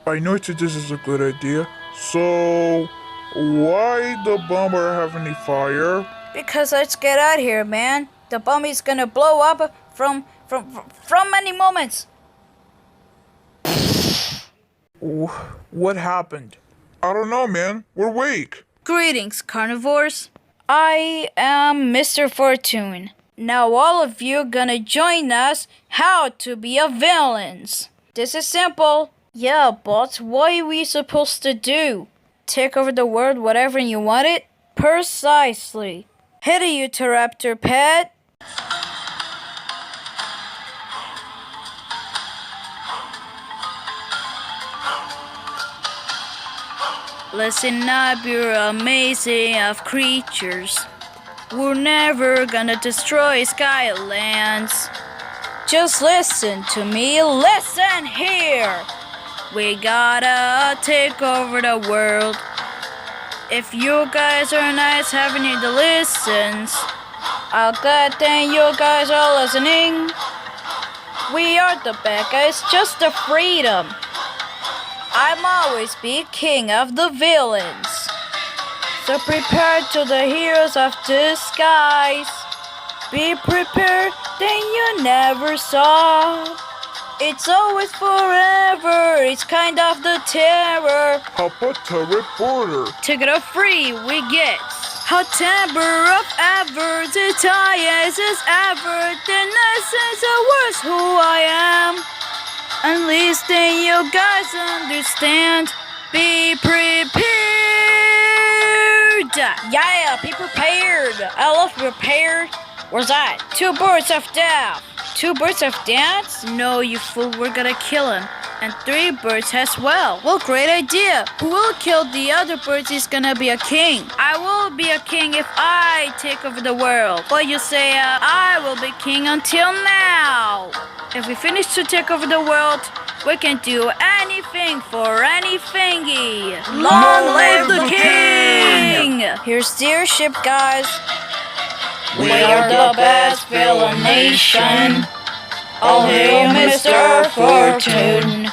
I know this is a good idea. So, why the bomber have any fire? Because let's get out of here, man. The bomb is gonna blow up from any moments. What happened? I don't know, man. We're weak. Greetings, carnivores. I am Mr. Fortune. Now all of you gonna join us how to be a villains. This is simple. Yeah, but what are we supposed to do? Take over the world whatever you want it? Precisely. Hit a Utahraptor pet. Listen up, you're amazing of creatures. We're never gonna destroy Skylands. Just listen to me, listen here. We gotta take over the world. If you guys are nice having you to listen, I'll glad that you guys are listening. We are the bad guys, just the freedom. I'm always be king of the villains. So prepare to the heroes of the skies. Be prepared that you never saw. It's always forever, it's kind of the terror. How about the reporter? Ticket of free we get. How temper of ever, the highest as ever. The nicest of words who I am. At least then you guys understand. Be prepared. Yeah, be prepared. I love prepared. Where's that? 2 birds of death. 2 birds of death? No, you fool, we're gonna kill him. And 3 birds as well. Well, great idea. Who will kill the other birds is gonna be a king. I will be a king if I take over the world. But you say, I will be king until now. If we finish to take over the world, we can do anything for any thingy. Long live the king! Here's the airship, guys. We are the best villain nation. I'll hail Mr. Fortune.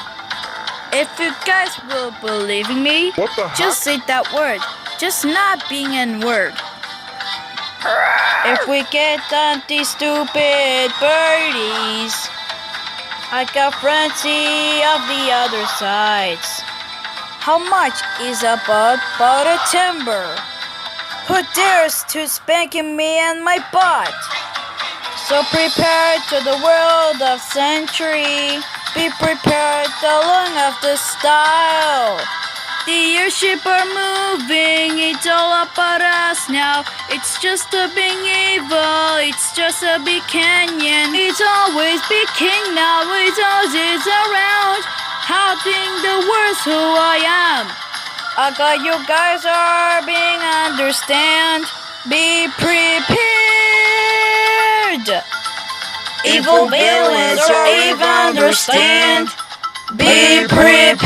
If you guys will believe in me, What the heck? just say that word. Just not being an word. If we get on these stupid birdies, I got frenzy of the other sides. How much is a bud about a timber? Who dares to spanking me and my butt? So prepare to the world of century. Be prepared along of the style. The airship are moving, it's all about us now. It's just a big evil, it's just a big canyon. It's always big king now, it's always around. How think the world's who I am. I got you guys are being understand. Be prepared. Evil villains are even understand. Be prepared.